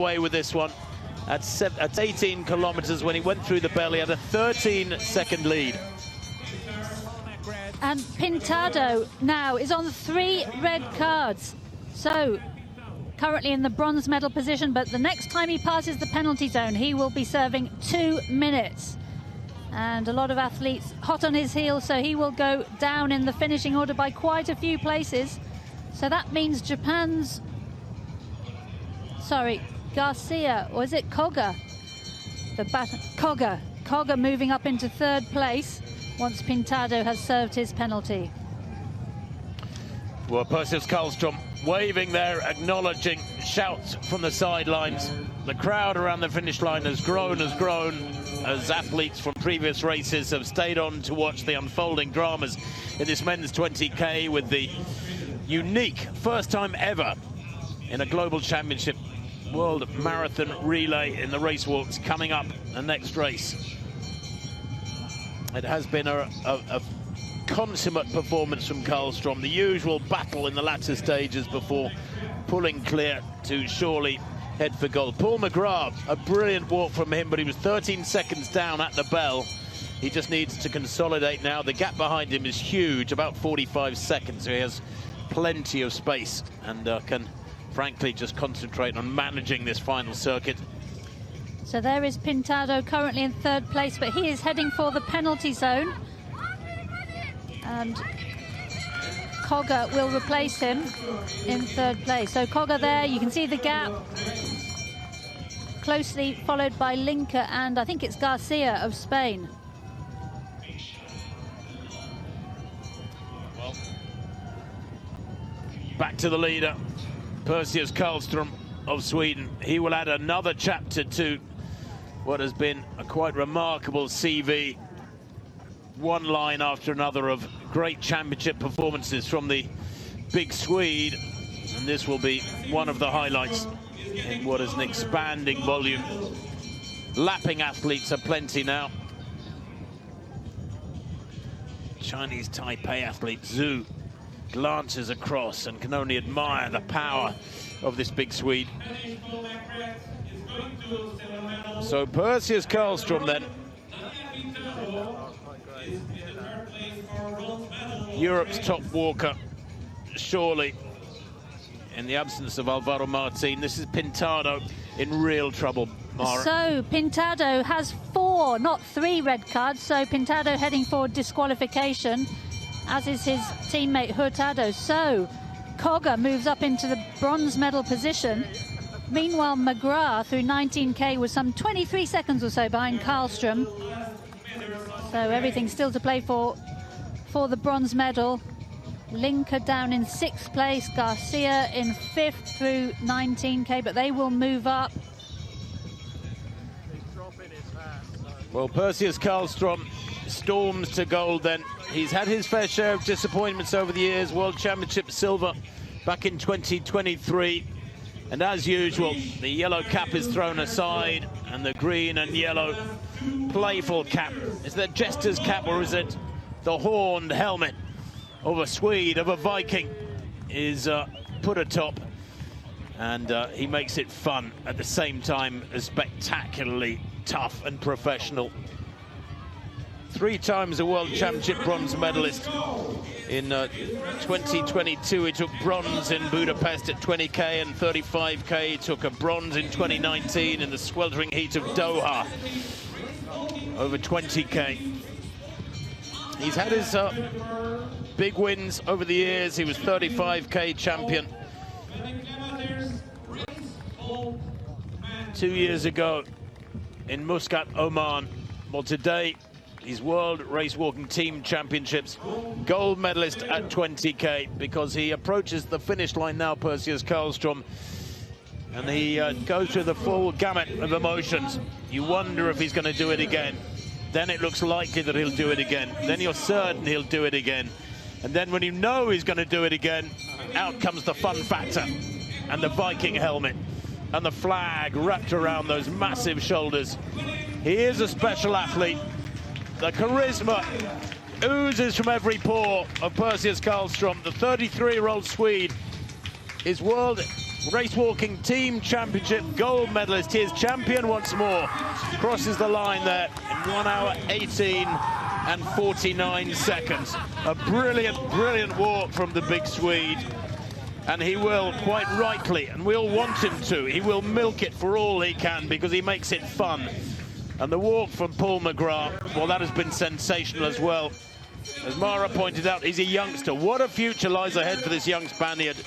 away with this one at 18 kilometers. When he went through the bell, he had a 13-second lead. And Pintado now is on 3 red cards, so currently in the bronze medal position, but the next time he passes the penalty zone, he will be serving 2 minutes. And a lot of athletes hot on his heels, so he will go down in the finishing order by quite a few places. So that means Japan's, Garcia, or is it Koga? Koga moving up into 3rd place once Pintado has served his penalty. Well, Perseus KARLSTRÖM waving there, acknowledging shouts from the sidelines. The crowd around the finish line has grown as athletes from previous races have stayed on to watch the unfolding dramas in this men's 20K, with the unique first time ever in a global championship world marathon relay in the race walks coming up the next race. It has been a consummate performance from KARLSTRÖM, the usual battle in the latter stages before pulling clear to surely head for gold. Paul MCGRATH, a brilliant walk from him, but he was 13 seconds down at the bell. He just needs to consolidate now. The gap behind him is huge, about 45 seconds, so he has plenty of space and can frankly just concentrate on managing this final circuit. So there is Pintado currently in 3rd place, but he is heading for the penalty zone. And Koga will replace him in 3rd place. So Koga there, you can see the gap. Closely followed by Linka and I think it's Garcia of Spain. Well, back to the leader, Perseus KARLSTRÖM of Sweden. He will add another chapter to what has been a quite remarkable CV. One line after another of great championship performances from the big Swede, and this will be one of the highlights in what is an expanding volume. Lapping athletes are plenty now. Chinese Taipei athlete Zhu glances across and can only admire the power of this big Swede. So Perseus KARLSTRÖM then, Europe's top walker, surely in the absence of Alvaro Martin. This is Pintado in real trouble, Mara. So Pintado has 4, not 3 red cards, so Pintado heading for disqualification, as is his teammate Hurtado. So Koga moves up into the bronze medal position. Meanwhile, MCGRATH, through 19K, was some 23 seconds or so behind KARLSTRÖM. So everything still to play for the bronze medal. Linka down in 6th place, Garcia in 5th through 19K, but they will move up. Well, Perseus KARLSTRÖM storms to gold then. He's had his fair share of disappointments over the years. World Championship silver back in 2023. And as usual, the yellow cap is thrown aside and the green and yellow playful cap. Is that jester's cap or is it the horned helmet of a Swede, of a Viking, is put atop? And he makes it fun at the same time as spectacularly tough and professional. 3 times a World Championship bronze medalist. In 2022, he took bronze in Budapest at 20K and 35K. He took a bronze in 2019 in the sweltering heat of Doha over 20K. He's had his big wins over the years. He was 35K champion 2 years ago in Muscat, Oman. Well, today, he's World Race Walking Team Championships gold medalist at 20K, because he approaches the finish line now, Perseus KARLSTRÖM, and he goes through the full gamut of emotions. You wonder if he's going to do it again. Then it looks likely that he'll do it again. Then you're certain he'll do it again. And then when you know he's going to do it again, out comes the fun factor and the Viking helmet and the flag wrapped around those massive shoulders. He is a special athlete. The charisma oozes from every pore of Perseus KARLSTRÖM. The 33-year-old Swede is world race walking team championship gold medalist. He is champion once more. Crosses the line there in 1 hour 18 and 49 seconds. A brilliant, brilliant walk from the big Swede. And he will, quite rightly, and we all want him to, he will milk it for all he can because he makes it fun. And the walk from Paul MCGRATH, well, that has been sensational as well. As Mara pointed out, he's a youngster. What a future lies ahead for this young Spaniard.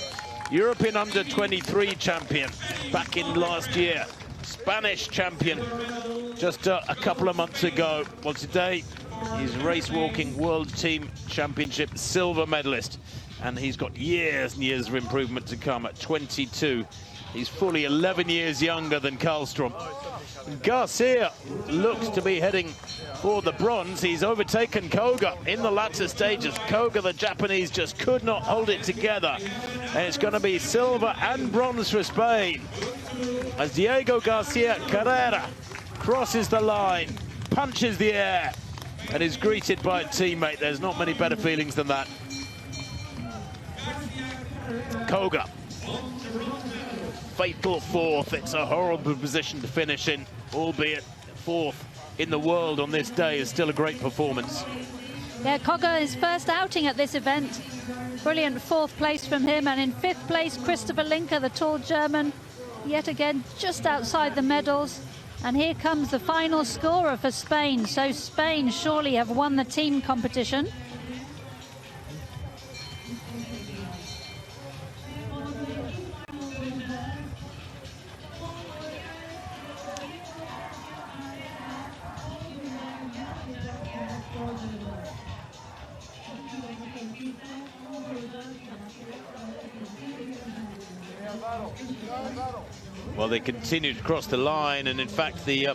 European under-23 champion back in last year. Spanish champion just a couple of months ago. Well, today, he's race walking world team championship silver medalist. And he's got years and years of improvement to come at 22. He's fully 11 years younger than KARLSTRÖM. Garcia looks to be heading for the bronze. He's overtaken Koga in the latter stages. Koga, the Japanese, just could not hold it together. And it's going to be silver and bronze for Spain as Diego GARCÍA CARRERA crosses the line, punches the air, and is greeted by a teammate. There's not many better feelings than that. Koga, fatal fourth. It's a horrible position to finish in, albeit fourth in the world on this day is still a great performance. Yeah, Koga, his first outing at this event. Brilliant fourth place from him. And in fifth place, Christopher Linker, the tall German, yet again just outside the medals. And here comes the final scorer for Spain. So Spain surely have won the team competition. Well, they continue to cross the line, and in fact the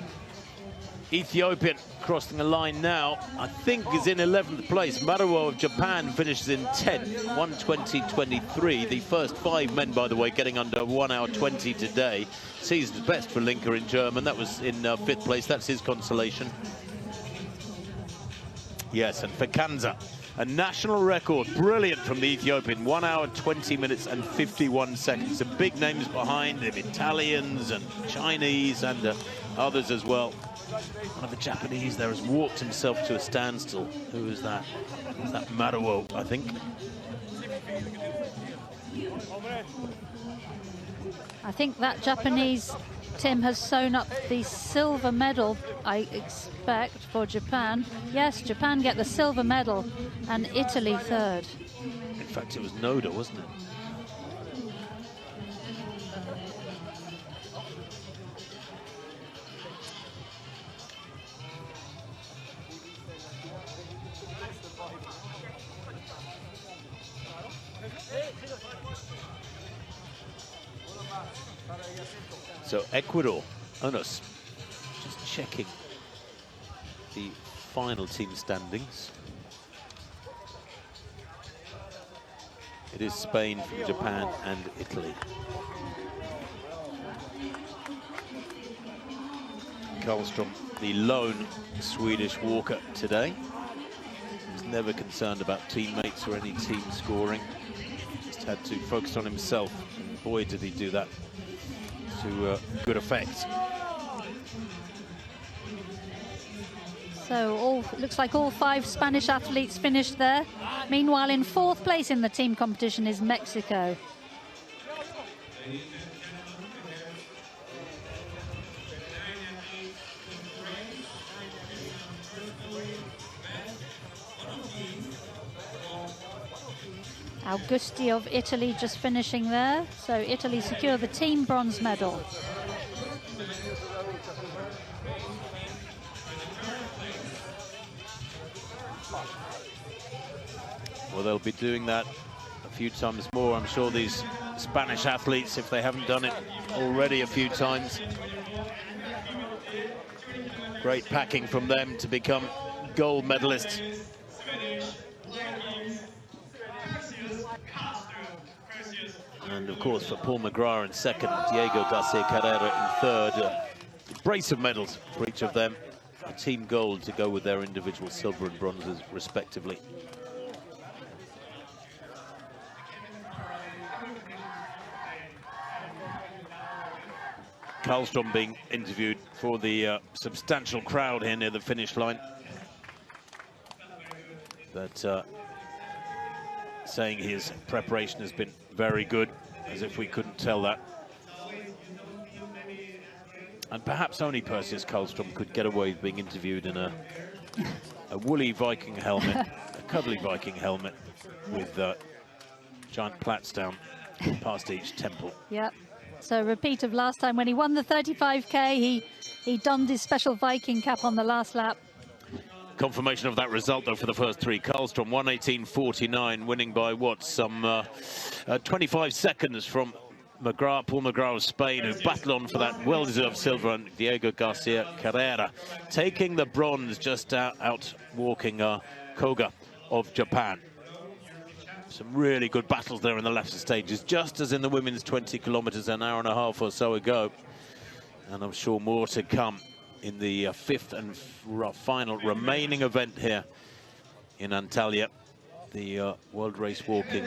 Ethiopian crossing the line now, I think, is in 11th place. Maruo of Japan finishes in 10th, 1:20.23. The first 5 men, by the way, getting under 1 hour 20 today. Season's best for Linker in German. That was in 5th place. That's his consolation. Yes, and for Kanza, a national record, brilliant from the Ethiopian, 1 hour 20 minutes and 51 seconds. Some big names behind him, Italians and Chinese and others as well. One of the Japanese there has walked himself to a standstill. Who is that? Is that Maruo, I think? I think that Japanese, Tim, has sewn up the silver medal, I expect, for Japan. Yes, Japan get the silver medal and Italy third. In fact, it was Noda, wasn't it? So Ecuador, oh no, just checking the final team standings. It is Spain from Japan and Italy. KARLSTRÖM, the lone Swedish walker today. He was never concerned about teammates or any team scoring. Just had to focus on himself, and boy did he do that to good effect. So looks like all 5 Spanish athletes finished there. Meanwhile, in 4th place in the team competition is Mexico. Augusto of Italy just finishing there. So Italy secure the team bronze medal. Well, they'll be doing that a few times more. I'm sure these Spanish athletes, if they haven't done it already a few times. Great packing from them to become gold medalists. And of course, for Paul MCGRATH in second, Diego GARCÍA CARRERA in third. A brace of medals for each of them. A team gold to go with their individual silver and bronzes, respectively. KARLSTRÖM being interviewed for the substantial crowd here near the finish line. But saying his preparation has been very good, as if we couldn't tell that. And perhaps only Perseus KARLSTRÖM could get away with being interviewed in a woolly Viking helmet, a cuddly Viking helmet with giant plaits down past each temple. Yep. So a repeat of last time when he won the 35K, he donned his special Viking cap on the last lap. Confirmation of that result, though, for the first three. KARLSTRÖM 1:18.49, winning by what, some 25 seconds from Paul MCGRATH of Spain, who battled on for that well-deserved silver, and Diego GARCÍA CARRERA taking the bronze, just out walking Koga of Japan. Some really good battles there in the latter stages, just as in the women's 20 kilometers an hour and a half or so ago. And I'm sure more to come in the fifth and final remaining event here in Antalya, the World Race Walking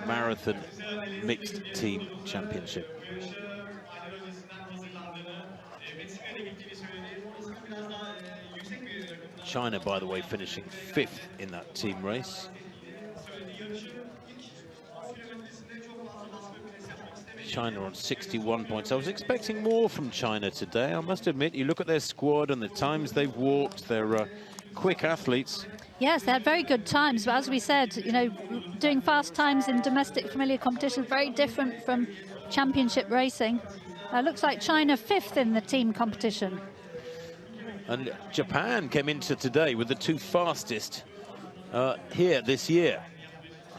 Marathon Mixed Team Championship. China, by the way, finishing fifth in that team race. China on 61 points. I was expecting more from China today, I must admit. You look at their squad and the times they've walked, they're quick athletes. Yes, they had very good times, but as we said, you know, doing fast times in domestic familiar competition is very different from championship racing. Looks like China fifth in the team competition. And Japan came into today with the two fastest here this year.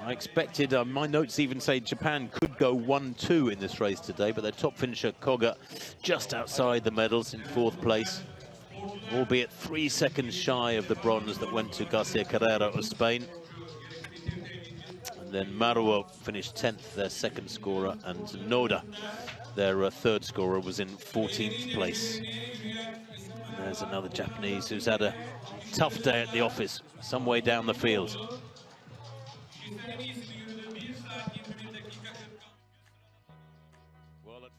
I expected, my notes even say Japan could go 1-2 in this race today, but their top finisher, Koga, just outside the medals in fourth place, albeit 3 seconds shy of the bronze that went to GARCÍA CARRERA of Spain. And then Maruo finished 10th, their second scorer, and Noda, their third scorer, was in 14th place. And there's another Japanese who's had a tough day at the office, some way down the field. Well, at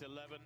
11:05.